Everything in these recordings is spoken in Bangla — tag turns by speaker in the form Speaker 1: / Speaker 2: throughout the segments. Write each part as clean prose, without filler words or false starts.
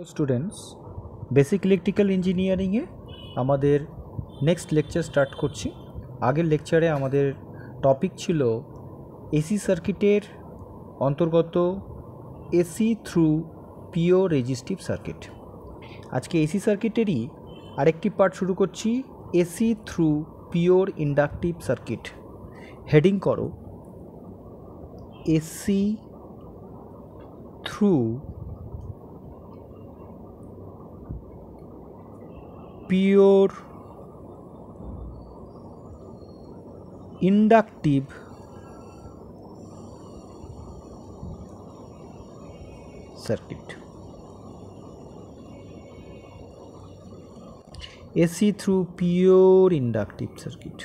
Speaker 1: স্টুডেন্টস, বেসিক ইলেকট্রিক্যাল ইঞ্জিনিয়ারিংয়ে আমাদের নেক্সট লেকচার স্টার্ট করছি। আগের লেকচারে আমাদের টপিক ছিল এসি সার্কিটের অন্তর্গত AC through pure resistive circuit. আজকে এসি সার্কিটেরই আরেকটি পার্ট শুরু করছি, AC through pure inductive circuit. Heading করো AC through pure inductive circuit, AC through pure inductive circuit।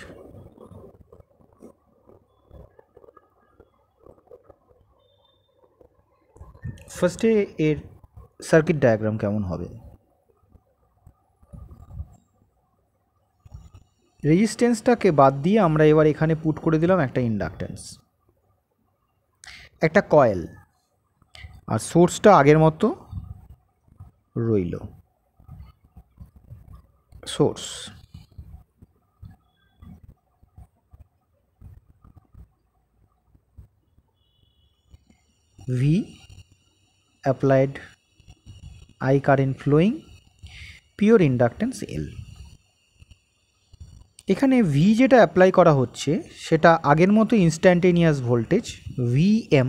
Speaker 1: ফার্স্টে এর সার্কিট ডায়াগ্রাম কেমন হবে? রেজিস্ট্যান্সটাকে বাদ দিয়ে আমরা এবার এখানে পুট করে দিলাম একটা ইন্ডাকট্যান্স, একটা কয়েল, আর সোর্সটা আগের মতো রইল। Source V applied, I current flowing, pure inductance L. এখানে ভি যেটা অ্যাপ্লাই করা হচ্ছে সেটা আগের মতো instantaneous voltage V M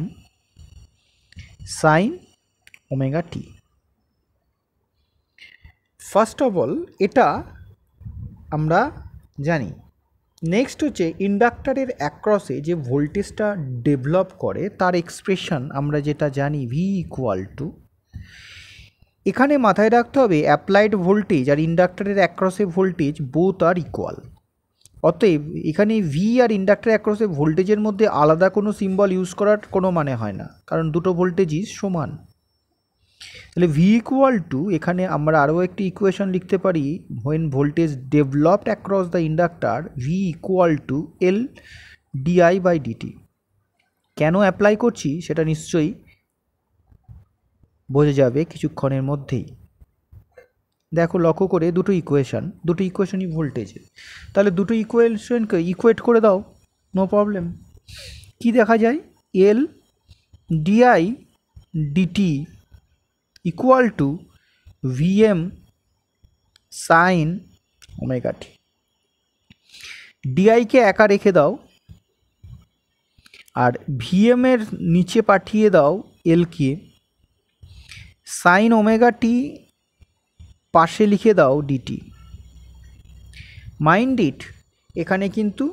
Speaker 1: sine omega T. First of all এটা আমরা জানি। নেক্সট হচ্ছে ইন্ডাক্টরের অ্যাক্রসে যে ভোল্টেজটা ডেভেলপ করে তার এক্সপ্রেশন আমরা যেটা জানি ভি ইকুয়াল টু, এখানে মাথায় রাখতে হবে অ্যাপ্লাইড ভোল্টেজ আর ইন্ডাক্টরের অ্যাক্রসে ভোল্টেজ বোথ আর ইকুয়াল। অতএব এখানে ভি আর ইন্ডাক্টর অ্যাক্রসে ভোল্টেজের মধ্যে আলাদা কোনো সিম্বল ইউজ করার কোনো মানে হয় না, কারণ দুটো ভোল্টেজই সমান। তাহলে ভি ইকুয়াল টু, এখানে আমরা আরও একটি ইকুয়েশন লিখতে পারি, when voltage developed across the inductor V equal to L di by dt. কেন অ্যাপ্লাই করছি সেটা নিশ্চয়ই বোঝা যাবে কিছুক্ষণের মধ্যেই। দেখো লক্ষ্য করে দুটো ইকুয়েশনই ভোল্টেজের, তাহলে দুটো ইকুয়েশনকে ইকুয়েট করে দাও, নো প্রবলেম। কি দেখা যায়? L DI DT equal to VM sine omega T. ডিআইকে একা রেখে দাও আর ভিএমের নিচে পাঠিয়ে দাও এলকে, সাইন ওমেগা টি পাশে লিখে দাও ডিটি। মাইন্ড ইট, এখানে কিন্তু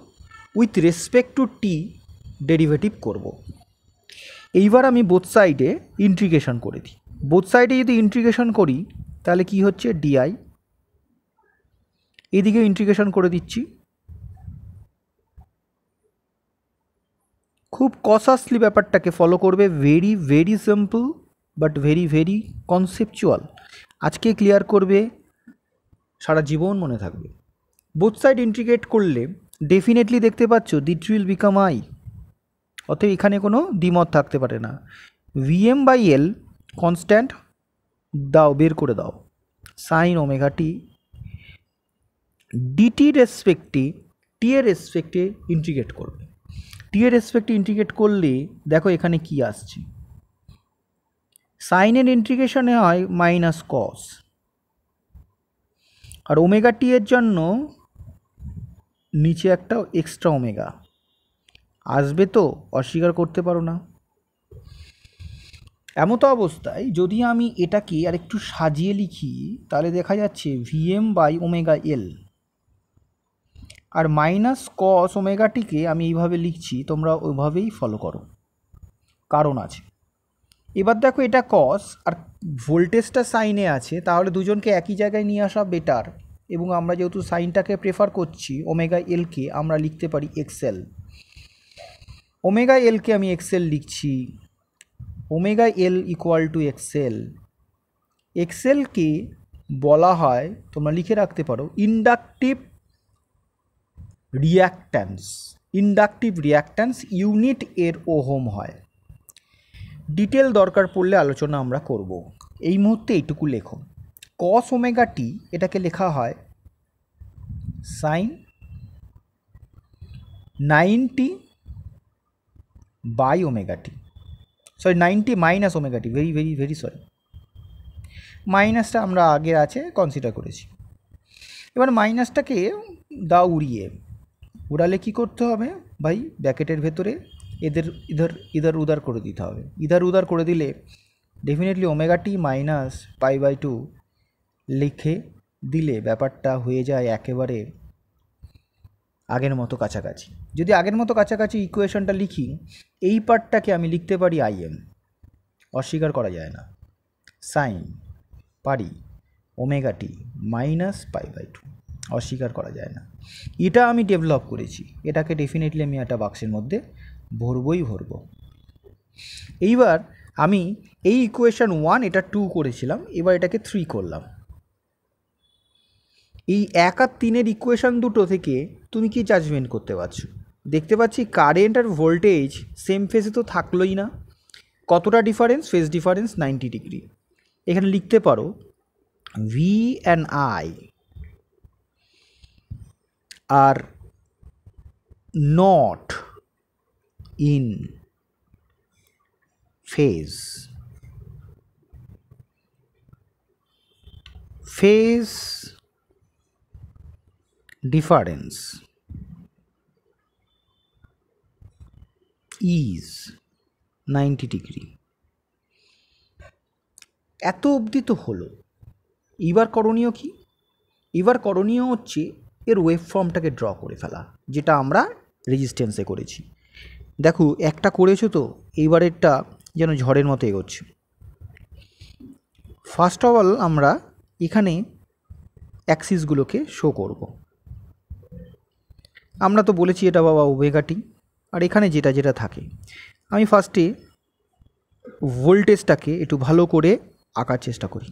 Speaker 1: with respect to T derivative করব। এইবার আমি বোথ সাইডে ইন্টিগ্রেশন করে দিই। বোথ সাইডে যদি ইন্টিগ্রেশন করি তাহলে কি হচ্ছে, ডিআই, এদিকে ইন্টিগ্রেশন করে দিচ্ছি। খুব কসাসলি ব্যাপারটাকে ফলো করবে, very very simple but very very conceptual. আজকে ক্লিয়ার করবে, সারা জীবন মনে থাকবে। বোথ সাইড ইন্টিগ্রেট করলে ডেফিনেটলি দেখতে পাচ্ছ দিট উইল বিকাম আই। অতএব এখানে কোনো দ্বিমত থাকতে পারে না। ভিএম বাই এল কনস্ট্যান্ট দাও, বের করে দাও, সাইন ওমেগা টি ডিটি রেসপেক্টে টি এর রেসপেক্টে ইন্টিগ্রেট করবে। টি এর রেসপেক্টে ইন্টিগ্রেট করলে দেখো এখানে কি আসছে, সাইনের ইন্টিগ্রেশনে হয় মাইনাস কস, আর ওমেগা টি এর জন্য নিচে একটা এক্সট্রা ওমেগা আসবে, তো অস্বীকার করতে পারো না। এমতো অবস্থায় যদি আমি এটাকে আর একটু সাজিয়ে লিখি তাহলে দেখা যাচ্ছে ভিএম বাই ওমেগা এল, আর মাইনাস কস ওমেগাটিকে আমি এইভাবে লিখছি, তোমরা ওইভাবেই ফলো করো, কারণ আছে। এবার দেখো এটা কস আর ভোল্টেজটা সাইনে আছে, তাহলে দুজনকে একই জায়গায় নিয়ে আসা বেটার, এবং আমরা যেহেতু সাইনটাকে প্রেফার করছি ওমেগা এলকে আমরা লিখতে পারি এক্সএল। ওমেগা এলকে আমি এক্সএল লিখছি, omega L equal to XL. এক্সএলকে বলা হয়, তোমরা লিখে রাখতে পারো, inductive reactance. Inductive reactance unit এর ওহম হয়। ডিটেল দরকার পড়লে আলোচনা আমরা করব। এই মুহূর্তে এইটুকু লেখো, কস ওমেগা টি এটাকে লেখা হয় sine 90 by omega t, sorry 90 minus omega t, very very very sorry, মাইনাসটা আমরা আগে আছে কনসিডার করেছি। এবার মাইনাসটাকে দাও উড়িয়ে, উড়ালে কী করতে হবে ভাই, ব্র্যাকেটের ভেতরে এদের ইধার উদার করে দিতে হবে। ইধার উদার করে দিলে definitely omega T minus pi by 2 লিখে দিলে ব্যাপারটা হয়ে যায় একেবারে আগের মতো কাছাকাছি। যদি আগের মতো কাছাকাছি ইকুয়েশনটা লিখি, এই পার্টটাকে আমি লিখতে পারি আইএম, অস্বীকার করা যায় না, সাইন পারি omega T minus pi by 2, অস্বীকার করা যায় না। এটা আমি ডেভেলপ করেছি, এটাকে ডেফিনেটলি আমি একটা বাক্সের মধ্যে ভরবো। এইবার আমি এই ইকুয়েশন 1 এটা 2 করেছিলাম, এবার এটাকে 3 করলাম। এই 1 আর 3-এর ইকুয়েশন দুটো থেকে তুমি কি জাজমেন্ট করতে পারছো? দেখতে পাচ্ছি কারেন্ট আর ভোল্টেজ সেম ফেজে তো থাকলোই না। কতটা ডিফারেন্স? Phase difference 90 degree. এখানে লিখতে পারো V and I are not in phase. Phase difference is 90 degree. এত অবধি তো হলো। এবার করণীয় কি? এবার করণীয় হচ্ছে এর ওয়েভ ফর্মটাকে ড্র করে ফেলা, যেটা আমরা রেজিস্ট্যান্সে করেছি। দেখো একটা করেছো তো, এইবারেরটা যেন ঝড়ের মতো এগোচ্ছে। ফার্স্ট অফ অল আমরা এখানে অ্যাক্সিসগুলোকে শো করব। আমরা তো বলেছি এটা বাবা ওমেগা টি, আর এখানে যেটা যেটা থাকে আমি ফার্স্টে ভোল্টেজটাকে একটু ভালো করে আঁকার চেষ্টা করি।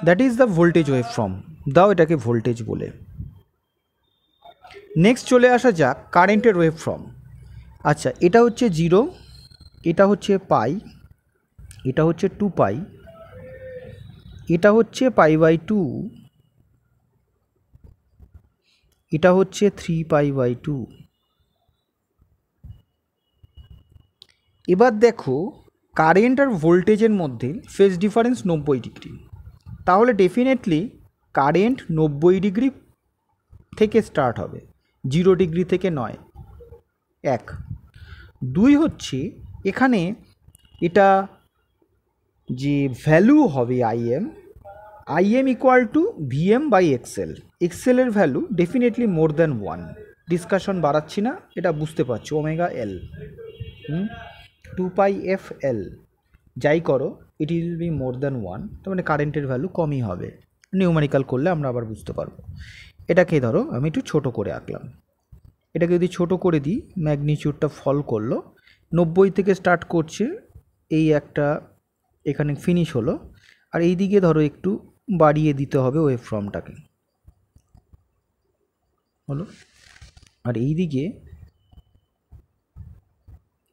Speaker 1: That is the voltage wave form, দাও এটাকে ভোল্টেজ বলে। নেক্সট চলে আসা যাক কারেন্টের ওয়েভ ফর্ম। আচ্ছা, এটা হচ্ছে 0, এটা হচ্ছে পাই, এটা হচ্ছে 2 পাই, এটা হচ্ছে পাই বাই 2, এটা হচ্ছে 3 পাই বাই 2। এবার দেখো কারেন্ট আর ভোল্টেজের মধ্যে ফেজ ডিফারেন্স 90 ডিগ্রি, তাহলে ডেফিনেটলি কারেন্ট 90 ডিগ্রি থেকে স্টার্ট হবে, 0 ডিগ্রি থেকে নয়। 1 2 হচ্ছে এখানে এটা যে ভ্যালু হবে IM equal to VM by XL. এক্সএলের value definitely more than 1, discussion বাড়াচ্ছি না, এটা বুঝতে পারছো, ওমেগা এল 2 পাই এফ এল, যাই করো it will be more than 1, তার মানে কারেন্টের ভ্যালু কমই হবে। নিউমেরিক্যাল করলে আমরা আবার বুঝতে পারবো। এটাকে ধরো আমি একটু ছোট করে আঁকলাম, এটাকে যদি ছোট করে দিই ম্যাগনিচিউডটা ফল করলো, 90 থেকে স্টার্ট করছে, এই একটা এখানে ফিনিশ হলো, আর এই দিকে ধরো একটু বাড়িয়ে দিতে হবে ওয়েভ ফর্মটাকে, হলো, আর এই দিকে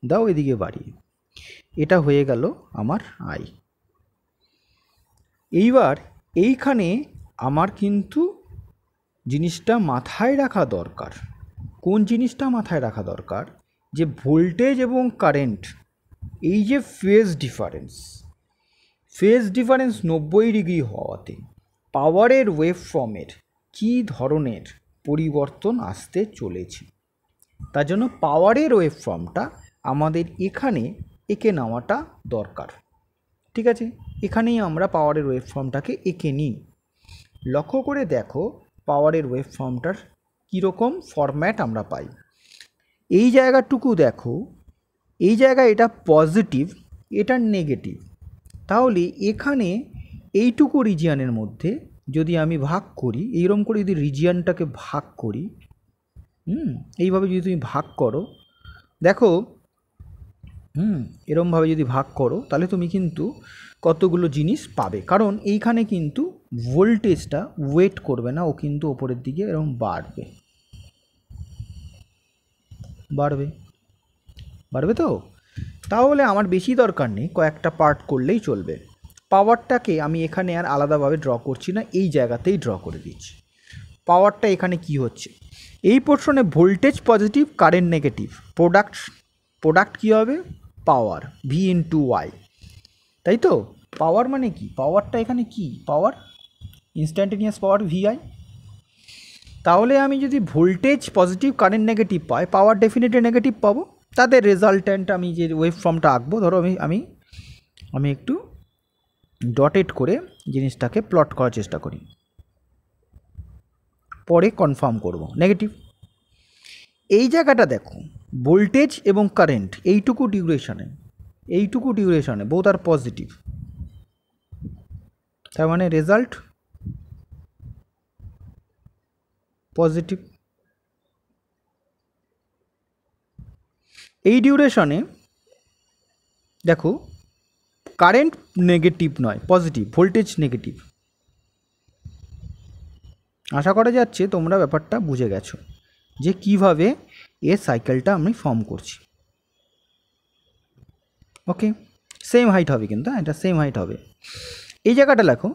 Speaker 1: দাও এদিকে বাড়িয়ে, এটা হয়ে গেল আমার আই। এইবার এইখানে আমার কিন্তু জিনিসটা মাথায় রাখা দরকার। কোন জিনিসটা মাথায় রাখা দরকার? যে ভোল্টেজ এবং কারেন্ট এই যে ফেজ ডিফারেন্স 90 ডিগ্রি হওয়াতে পাওয়ারের ওয়েভ ফর্মের কী ধরনের পরিবর্তন আসতে চলেছে, তার জন্য পাওয়ারের ওয়েভ ফর্মটা আমাদের এখানে এঁকে নেওয়াটা দরকার। ঠিক আছে, এখানেই আমরা পাওয়ারের ওয়েভ ফর্মটাকে এঁকে নিই। লক্ষ্য করে দেখো পাওয়ারের ওয়েভ ফর্মটার কীরকম ফরম্যাট আমরা পাই। এই জায়গাটুকু দেখো, এই জায়গায় এটা পজিটিভ, এটা নেগেটিভ, তাহলে এখানে এইটুকু রিজিয়ানের মধ্যে যদি আমি ভাগ করি, এইরকম করে যদি রিজিয়ানটাকে ভাগ করি, এইভাবে যদি তুমি ভাগ করো, দেখো এরমভাবে যদি ভাগ করো, তাহলে তুমি কিন্তু কতগুলো জিনিস পাবে, কারণ এইখানে কিন্তু ভোল্টেজটা ওয়েট করবে না, ও কিন্তু ওপরের দিকে এরকম বাড়বে বাড়বে বাড়বে। তো তাহলে আমার বেশি দরকার নেই, কয়েকটা পার্ট করলেই চলবে। পাওয়ারটাকে আমি এখানে আর আলাদাভাবে ড্র করছি না, এই জায়গাতেই ড্র করে দিচ্ছি। পাওয়ারটা এখানে কি হচ্ছে, এই পোর্শনে voltage positive, current negative, product কী হবে, পাওয়ার ভি ইন্টু ওয়াই, তাই তো। পাওয়ার মানে কি, পাওয়ারটা এখানে কি, পাওয়ার ইনস্ট্যান্টেনিয়াস পাওয়ার ভিআই। তাহলে আমি যদি ভোল্টেজ পজিটিভ কারেন্ট নেগেটিভ পাই, পাওয়ার ডেফিনেটলি নেগেটিভ পাবো। তাদের রেজাল্ট্যান্ট আমি যে ওয়েভ ফর্মটা আঁকবো, ধরো আমি আমি একটু ডটেড করে জিনিসটাকে প্লট করার চেষ্টা করি, পরে কনফার্ম করব নেগেটিভ। এই জায়গাটা দেখো, ভোল্টেজ এবং কারেন্ট এইটুকু ডিউরেশনে বোথ আর পজিটিভ, তার মানে রেজাল্ট পজিটিভ। এই ডিউরেশনে দেখো কারেন্ট নেগেটিভ নয়, পজিটিভ, ভোল্টেজ নেগেটিভ। আশা করা যাচ্ছে তোমরা ব্যাপারটা বুঝে গেছো যে কিভাবে এর সাইকেলটা আমি ফর্ম করছি। ওকে, সেম হাইট হবে কিন্তু, এটা সেম হাইট হবে। এই জায়গাটা লেখো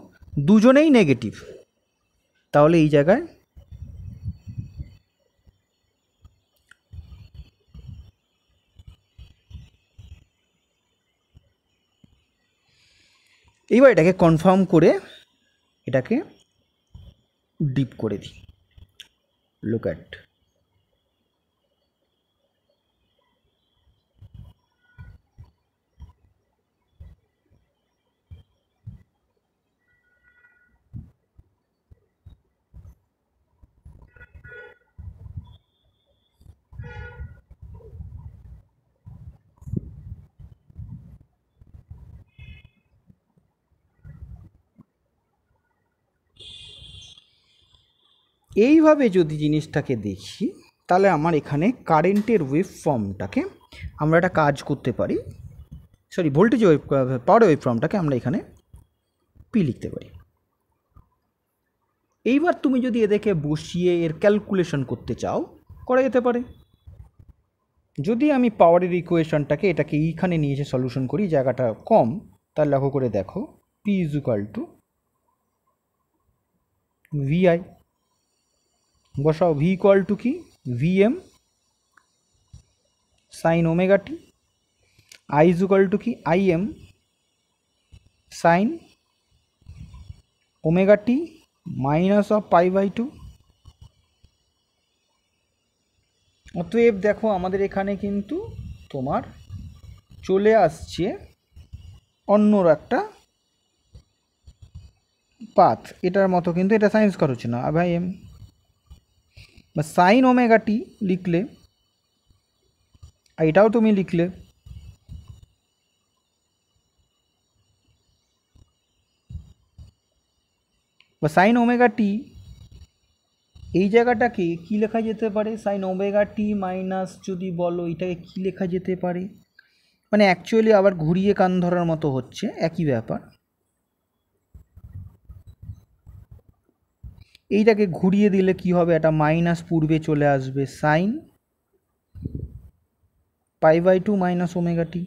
Speaker 1: দুজনেই নেগেটিভ, তাহলে এই জায়গায় এইবার এটাকে কনফার্ম করে এটাকে ডিপ করে দিই। লুক অ্যাট, এইভাবে যদি জিনিসটাকে দেখি, তাহলে আমার এখানে কারেন্টের ওয়েভ ফর্মটাকে আমরা একটা কাজ করতে পারি, সরি ভোল্টেজ ওয়েভ, পাওয়ার ওয়েভ ফর্মটাকে আমরা এখানে পি লিখতে পারি। এইবার তুমি যদি এদেরকে বসিয়ে এর ক্যালকুলেশন করতে চাও, করা যেতে পারে। যদি আমি পাওয়ারের ইকুয়েশনটাকে এটাকে এইখানে নিয়ে এসে সলিউশন করি, জায়গাটা কম, তার লক্ষ্য করে দেখো P is equal to VI, বসাও ভি ইকুয়াল টু কি, VM sine omega T, I is equal to কি, IM sine omega T minus of pi by two. অতএব দেখো আমাদের এখানে কিন্তু তোমার চলে আসছে অন্য একটা পাথ, এটার মতো কিন্তু এটা সাইন্স করা হচ্ছে না, ভাই এম বা সাইন ওমেগা টি লিখলে, এটাও তুমি লিখলে, বা সাইন ওমেগা টি, এই জায়গাটাকে কী লেখা যেতে পারে, সাইন ওমেগা টি মাইনাস, যদি বলো এটাকে কী লেখা যেতে পারে, মানে অ্যাকচুয়ালি আবার ঘুরিয়ে কান ধরার মতো হচ্ছে, একই ব্যাপার। এইটাকে ঘুরিয়ে দিলে কি হবে, একটা মাইনাস পূর্বে চলে আসবে, sine pi by two minus omega T.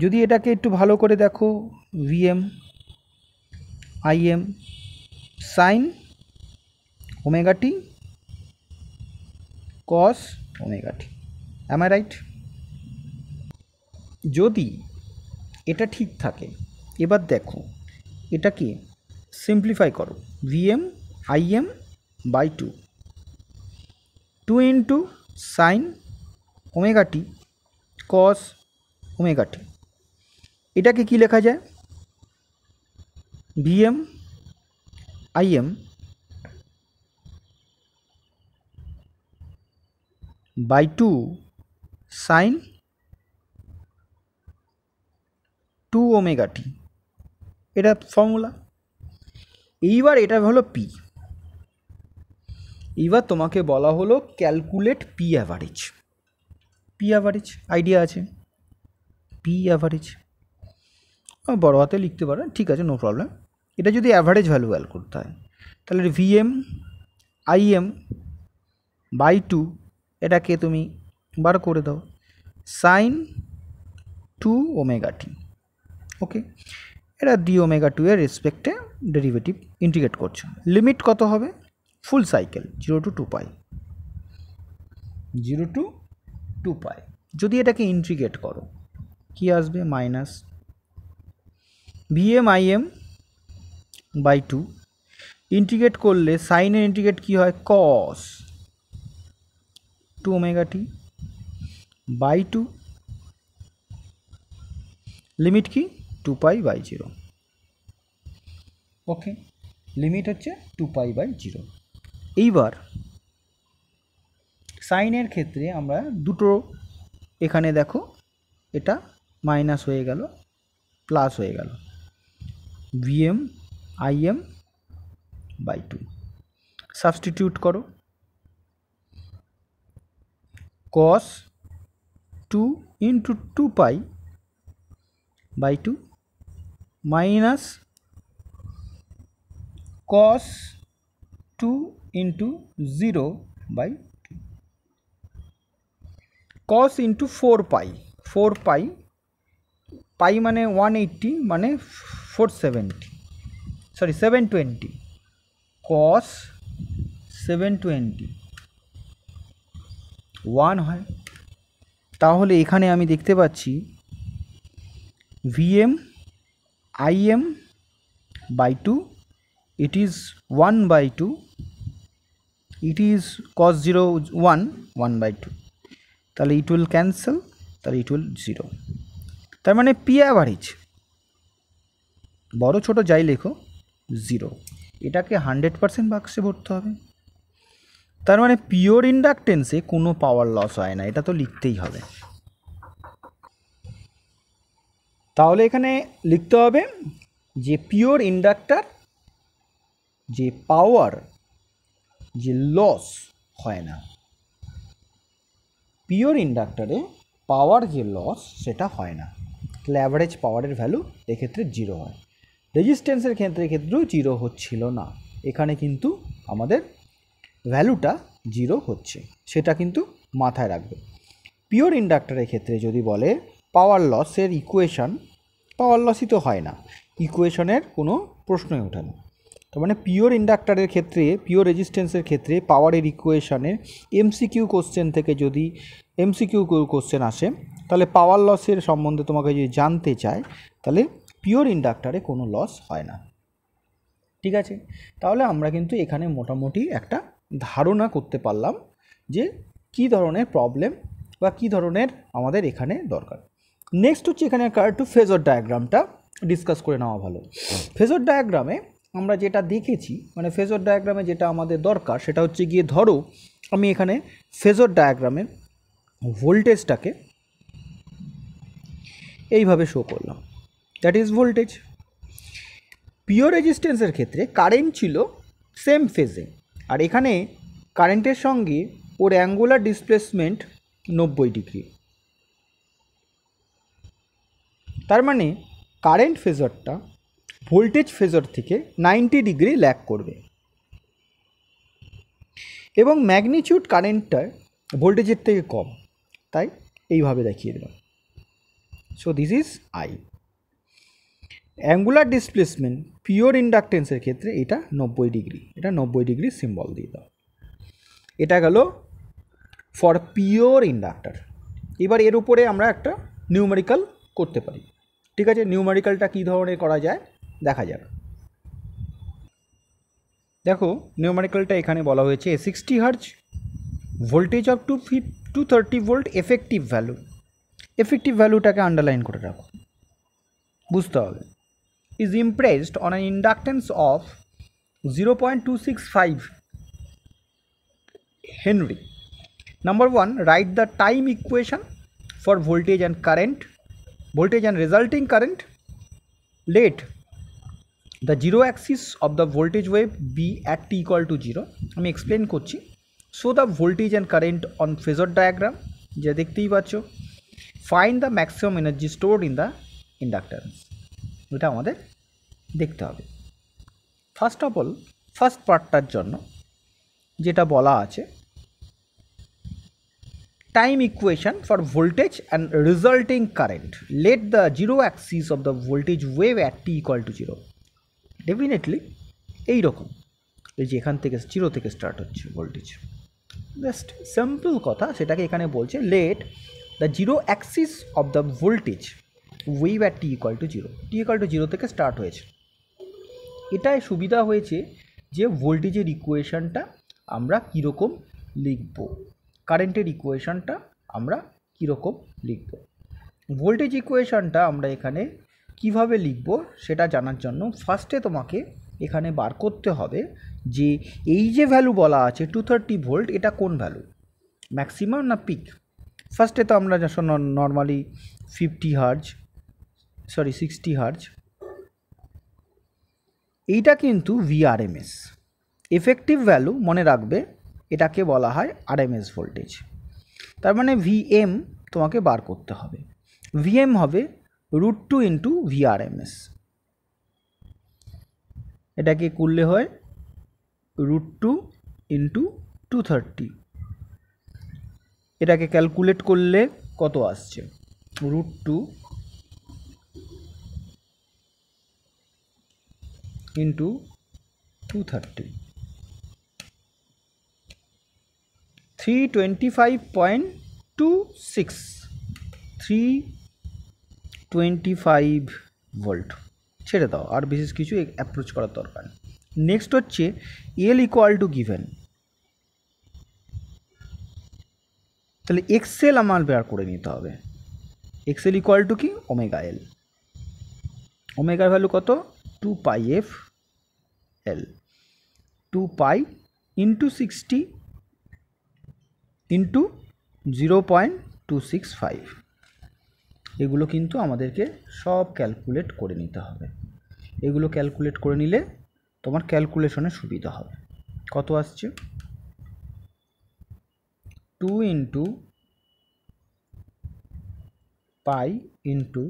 Speaker 1: যদি এটাকে একটু ভালো করে দেখো, VM IM sine omega T cos omega T, am I right? যদি এটা ঠিক থাকে, এবার দেখো এটাকে সিম্পলিফাই করো, VM IM by two, two into sine omega T cos omega T, এটাকে কী লেখা যায়, VM IM by two sine two omega T, এটা ফর্মুলা। এইবার এটা হলো পি। এইবার তোমাকে বলা হলো calculate P average. P average idea আছে, পি অ্যাভারেজ বড় হাতে লিখতে পারো, ঠিক আছে, নো প্রবলেম। এটা যদি অ্যাভারেজ ভ্যালু করতে হয় তাহলে ভিএম আইএম বাই টু, এটাকে তুমি বার করে দাও সাইন 2ωt। ওকে, এটা dω2 এর রেসপেক্টে ডেরিভেটিভ ইন্টিগ্রেট করছো। লিমিট কত হবে? Full cycle 0 to 2π, 0 to 2π। যদি এটাকে ইন্টিগ্রেট করো কি আসবে? Minus VM IM by two, integrate করলে সাইনের ইন্টিগ্রেট কী হয়? কস 2ωt বাই টু, লিমিট কি? 2π/0। ওকে, লিমিট হচ্ছে 2π/0। এইবার সাইনের ক্ষেত্রে আমরা দুটো, এখানে দেখো এটা মাইনাস হয়ে গেল, প্লাস হয়ে গেল, VM IM by two. Substitute করো, cos 2 into 2π/2 minus cos 2 into 0/2, cos into 4π, 4π, pi মানে 180 মানে 470, সরি 720, cos 720 1 হয়। তাহলে এখানে আমি দেখতে পাচ্ছি VM IM by two, it is 1/2, it is cos 0 1, 1/2, তাহলে it will cancel, তাহলে it will 0। তার মানে পি অ্যাভারেজ, বড় ছোট যাই লেখো 0, এটাকে 100% বাক্সে ভরতে হবে। তার মানে পিওর ইন্ডাকটেন্সে কোনো পাওয়ার লস হয় না, এটা তো লিখতেই হবে। তাহলে এখানে লিখতে হবে যে পিওর ইন্ডাক্টর যে পাওয়ার যে লস হয় না, পিওর ইন্ডাক্টরে পাওয়ার যে লস সেটা হয় না। তাহলে অ্যাভারেজ পাওয়ারের ভ্যালু এক্ষেত্রে 0 হয়। রেজিস্ট্যান্সের ক্ষেত্রেও 0 হচ্ছিল না, এখানে কিন্তু আমাদের ভ্যালুটা 0 হচ্ছে, সেটা কিন্তু মাথায় রাখবে। পিওর ইন্ডাক্টরের ক্ষেত্রে যদি বলে পাওয়ার লসের ইকুয়েশন, পাওয়ার লসই তো হয় না, ইকুয়েশনের কোনো প্রশ্নই ওঠে না। তার মানে পিওর ইন্ডাক্টরের ক্ষেত্রে, পিওর রেজিস্ট্যান্সের ক্ষেত্রে পাওয়ারের ইকুয়েশনের এমসিকিউ কোশ্চেন থেকে যদি এমসিকিউ কোশ্চেন আসে, তাহলে পাওয়ার লসের সম্বন্ধে তোমাকে যদি জানতে চায়, তাহলে পিওর ইন্ডাক্টরে কোনো লস হয় না। ঠিক আছে, তাহলে আমরা কিন্তু এখানে মোটামুটি একটা ধারণা করতে পারলাম যে কী ধরনের প্রবলেম বা কী ধরনের আমাদের এখানে দরকার। নেক্সট হচ্ছে এখানে একটু ফেজর ডায়াগ্রামটা ডিসকাস করে নেওয়া ভালো। ফেজর ডায়াগ্রামে আমরা যেটা দেখেছি, মানে ফেজর ডায়াগ্রামে যেটা আমাদের দরকার সেটা হচ্ছে গিয়ে, ধরো আমি এখানে ফেজর ডায়াগ্রামের ভোল্টেজটাকে এইভাবে শো করলাম, দ্যাট ইজ ভোল্টেজ। পিওর রেজিস্ট্যান্সের ক্ষেত্রে কারেন্ট ছিল সেম ফেজে, আর এখানে কারেন্টের সঙ্গে ওর অ্যাঙ্গুলার ডিসপ্লেসমেন্ট 90 ডিগ্রি। তার মানে কারেন্ট ফেজরটা ভোল্টেজ ফেজর থেকে 90 ডিগ্রি ল্যাগ করবে, এবং ম্যাগনিটিউড কারেন্টটা ভোল্টেজের থেকে কম, তাই এইভাবে দেখিয়ে দিলাম। So this is I. Angular displacement pure ইন্ডাকটেন্সের ক্ষেত্রে এটা 90 ডিগ্রি, এটা 90 ডিগ্রি সিম্বল দিয়ে দাও। এটা গেল ফর পিওর ইন্ডাক্টর। এবার এর উপরে আমরা একটা নিউমেরিক্যাল করতে পারি। ঠিক আছে, নিউমেরিক্যালটা কী ধরনের করা যায় দেখা যাক। দেখো নিউমেরিক্যালটা এখানে বলা হয়েছে 60 hertz, voltage of 230 volt, effective value. Effective ভ্যালুটাকে আন্ডারলাইন করে রাখো, বুঝতে হবে। is impressed on an inductance of 0.265 Henry. Number 1, write the time equation for voltage and current, voltage and resulting current. Let the zero axis of the voltage wave be at t equal to 0. আমি এক্সপ্লেন করছি। So the voltage and current on phasor diagram যা দেখতেই পাচ্ছ। Find the maximum energy stored in the inductance. এটা আমাদের দেখতে হবে। ফার্স্ট অফ অল ফার্স্ট পার্টটার জন্য যেটা বলা আছে, time equation for voltage and resulting current, let the zero axis of the voltage wave at T equal to zero. Definitely এইরকম, এই যে এখান থেকে জিরো থেকে স্টার্ট হচ্ছে ভোল্টেজ, জাস্ট সিম্পল কথা, সেটাকে এখানে বলছে late the zero axis of the voltage wave at T equal to zero. T equal to zero থেকে স্টার্ট হয়েছে। এটাই সুবিধা হয়েছে যে ভোল্টেজের ইকুয়েশনটা আমরা কীরকম লিখব, কারেন্টের ইকুয়েশনটা আমরা কীরকম লিখব। ভোল্টেজ ইকুয়েশনটা আমরা এখানে কিভাবে লিখব সেটা জানার জন্য ফার্স্টে তোমাকে এখানে বার করতে হবে যে এই যে ভ্যালু বলা আছে 230 ভোল্ট, এটা কোন ভ্যালু, ম্যাক্সিমাম না পিক। ফার্স্টে তো আমরা নর্মালি 50 হার্জ, সরি 60 হার্জ, এইটা কিন্তু ভিআরএমএস। এফেক্টিভ ভ্যালু মনে রাখবে, এটাকে বলা হয় আরএমএস ভোল্টেজ। তার মানে ভিএম তোমাকে বার করতে হবে। ভিএম হবে √2 ইন্টু ভিআরএমএস। এটাকে করলে হয় √2 ইন্টু 230। এটাকে ক্যালকুলেট করলে কত আসছে, √2 ইন্টু 230, 325.26, 325 ভোল্ট। ছেড়ে দাও, আর বিশেষ কিছু অ্যাপ্রোচ করার দরকার। নেক্সট হচ্ছে এল ইকুয়াল টু গিভেন, তাহলে এক্সেল আমার বের করে নিতে হবে। এক্সেল ইকুয়াল টু কি, ওমেগা এল। ওমেগার ভ্যালু কত, 2 pi F L, 2 pi into 60 into 0.265। এগুলো কিন্তু আমাদেরকে সব ক্যালকুলেট করে নিতে হবে। এগুলো ক্যালকুলেট করে নিলে তোমার ক্যালকুলেশনে সুবিধা হবে। কত আসছে, 2 ইন্টু পাই ইন্টু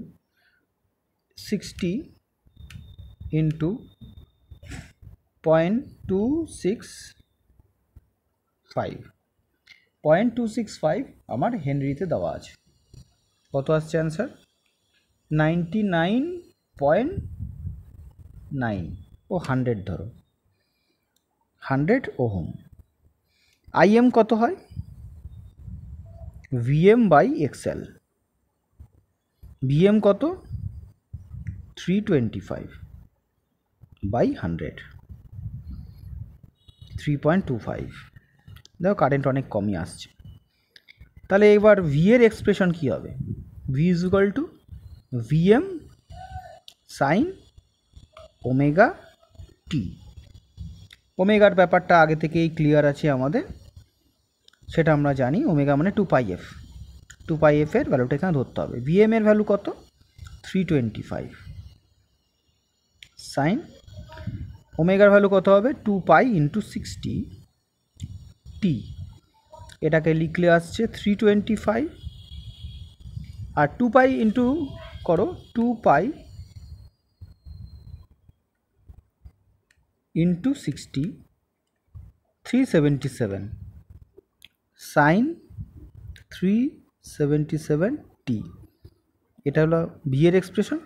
Speaker 1: 60 ইন্টু 0.265 আমার হেনরিতে দেওয়া আছে। কত আসছে অ্যান্সার, 99.9 ও 100 ধরো, 100 ওহম। আইএম কত হয়, ভিএম বাই এক্সএল। ভিএম কত, 325 বাই 100, 3.25। দেখো কারেন্ট অনেক কমই আসছে। তাহলে এবার ভি এর এক্সপ্রেশন কী হবে, V is equal to VM sine omega T. ওমেগার ব্যাপারটা আগে থেকেই ক্লিয়ার আছে আমাদের, সেটা আমরা জানি। ওমেগা মানে 2 পাই এফ, 2 পাই এফ এর ভ্যালুটা এখানে ধরতে হবে। ভিএম এর ভ্যালু কত, 325 সাইন ওমেগার ভ্যালু কত হবে, 2 পাই ইন্টু 60 টি। এটাকে লিখলে আসছে 325, আর 2 পাই ইন্টু করো 2 পাই ইন্টু 60, 377 সাইন 377 টি। এটা হলো ভি এর এক্সপ্রেশন।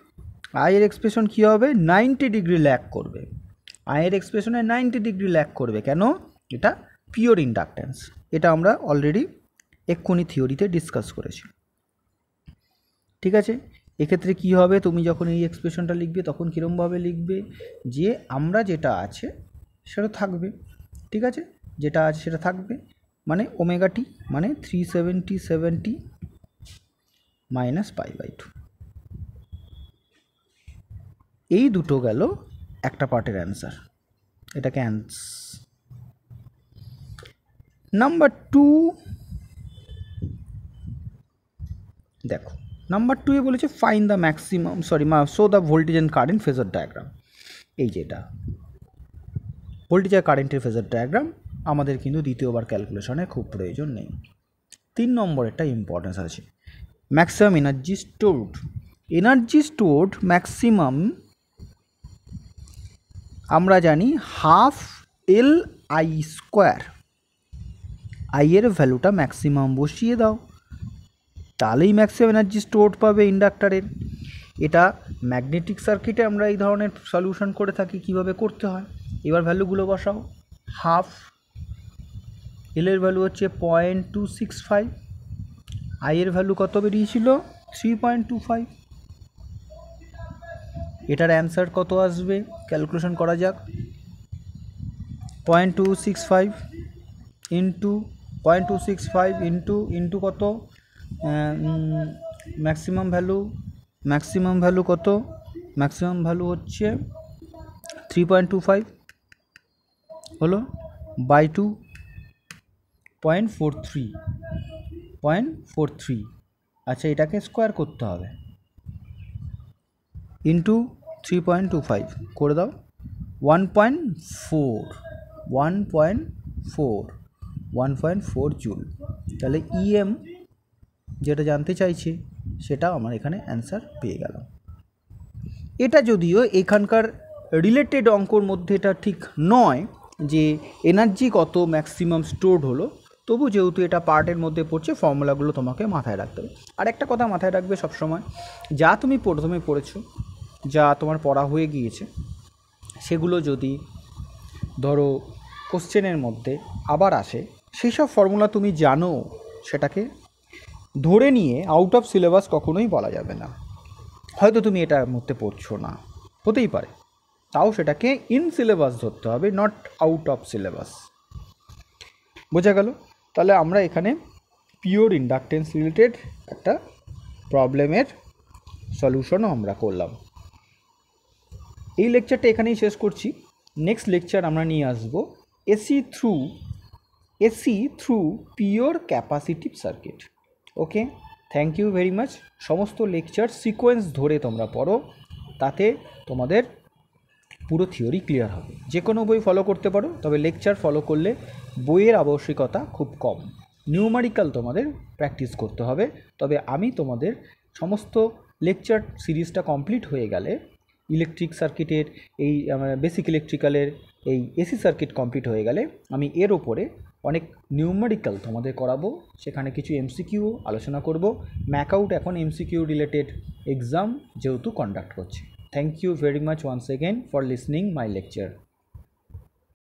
Speaker 1: আই এর এক্সপ্রেশন কী হবে, 90 ডিগ্রি ল্যাগ করবে। আই এর এক্সপ্রেশনে 90 ডিগ্রি ল্যাগ করবে কেন, এটা পিওর ইন্ডাকট্যান্স। এটা আমরা অলরেডি এক্ষুনি থিওরিতে ডিসকাস করেছি। ঠিক আছে, এক্ষেত্রে কী হবে, তুমি যখন এই এক্সপ্রেশনটা লিখবে তখন কীরমভাবে লিখবে, যে আমরা যেটা আছে সেটা থাকবে। ঠিক আছে, যেটা আছে সেটা থাকবে, মানে ওমেগা টি মানে 370 মাইনাস পাই বাই 2। এই দুটো গেল একটা পার্টের অ্যান্সার। এটাকে নাম্বার 2 দেখো, নাম্বার 2 এ বলেছে fine the maximum show the voltage and current phasor diagram. এই যেটা ভোল্টেজ আর কারেন্টের ফেজার ডায়াগ্রাম আমাদের কিন্তু দ্বিতীয়বার ক্যালকুলেশনে খুব প্রয়োজন নেই। 3 নম্বরেরটা ইম্পর্টেন্স আছে, maximum energy stored. Energy stored maximum আমরা জানি half L I square, I এর ভ্যালুটা ম্যাক্সিমাম বসিয়ে দাও, তাহলেই ম্যাক্সিমাম এনার্জি স্টোর পাবে ইন্ডাক্টরের। এটা ম্যাগনেটিক সার্কিটে আমরা এই ধরনের সলিউশন করে থাকি। কিভাবে করতে হয়, এবার ভ্যালুগুলো বসাও। হাফ এল এর ভ্যালু হচ্ছে 0.265, আই এর ভ্যালু কত বেরিয়েছিল 3.25। এটার অ্যান্সার কত আসবে ক্যালকুলেশন করা যাক। 0.265 ইন্টু 0.265 ইন্টু কত, ম্যাক্সিমাম ভ্যালু কত, ম্যাক্সিমাম ভ্যালু হচ্ছে 3.25 হলো বাই 2.43। আচ্ছা, এটাকে স্কোয়ার করতে হবে, ইন্টু 3.25 করে দাও, 1.4 জুল। তাহলে ইএম যেটা জানতে চাইছি সেটা আমার এখানে অ্যান্সার পেয়ে গেল। এটা যদিও এখানকার রিলেটেড অঙ্কর মধ্যে এটা ঠিক নয় যে এনার্জি কত ম্যাক্সিমাম স্টোরড হলো, তবু যেহেতু এটা পার্টের মধ্যে পড়ছে, ফর্মুলাগুলো তোমাকে মাথায় রাখতে হবে। আর একটা কথা মাথায় রাখবে সবসময়, যা তুমি প্রথমে পড়েছো, যা তোমার পড়া হয়ে গিয়েছে, সেগুলো যদি ধরো কোশ্চেনের মধ্যে আবার আসে, সেই সব ফর্মুলা তুমি জানো, সেটাকে ধরে নিয়ে আউট অফ সিলেবাস কখনোই বলা যাবে না। হয়তো তুমি এটার মধ্যে পড়ছো না, হতেই পারে, তাও সেটাকে ইন সিলেবাস ধরতে হবে, নট আউট অফ সিলেবাস। বোঝা গেল? তাহলে আমরা এখানে পিওর ইন্ডাকটেন্স রিলেটেড একটা প্রবলেমের সলিউশনও আমরা করলাম। এই লেকচারটা এখানেই শেষ করছি। নেক্সট লেকচার আমরা নিয়ে আসবো AC through pure capacitive circuit. Okay, thank you very much. সমস্ত লেকচার সিকোয়েন্স ধরে তোমরা পড়ো, তাতে তোমাদের পুরো থিওরি ক্লিয়ার হবে। যে কোনো বই ফলো করতে পারো, তবে লেকচার ফলো করলে বইয়ের আবশ্যিকতা খুব কম। নিউমারিক্যাল তোমাদের প্র্যাকটিস করতে হবে। তবে আমি তোমাদের সমস্ত লেকচার সিরিজটা কমপ্লিট হয়ে গেলে, ইলেকট্রিক সার্কিটের এই বেসিক ইলেকট্রিক্যালের এই এসি সার্কিট কমপ্লিট হয়ে গেলে, আমি এর ওপরে অনেক নিউমারিক্যাল তোমাদের করাবো। সেখানে কিছু এমসিকিউ আলোচনা করব। ম্যাকআউট এখন এমসিকিউ রিলেটেড এক্সাম যেহেতু কন্ডাক্ট করছে। Thank you very much once again for listening my lecture.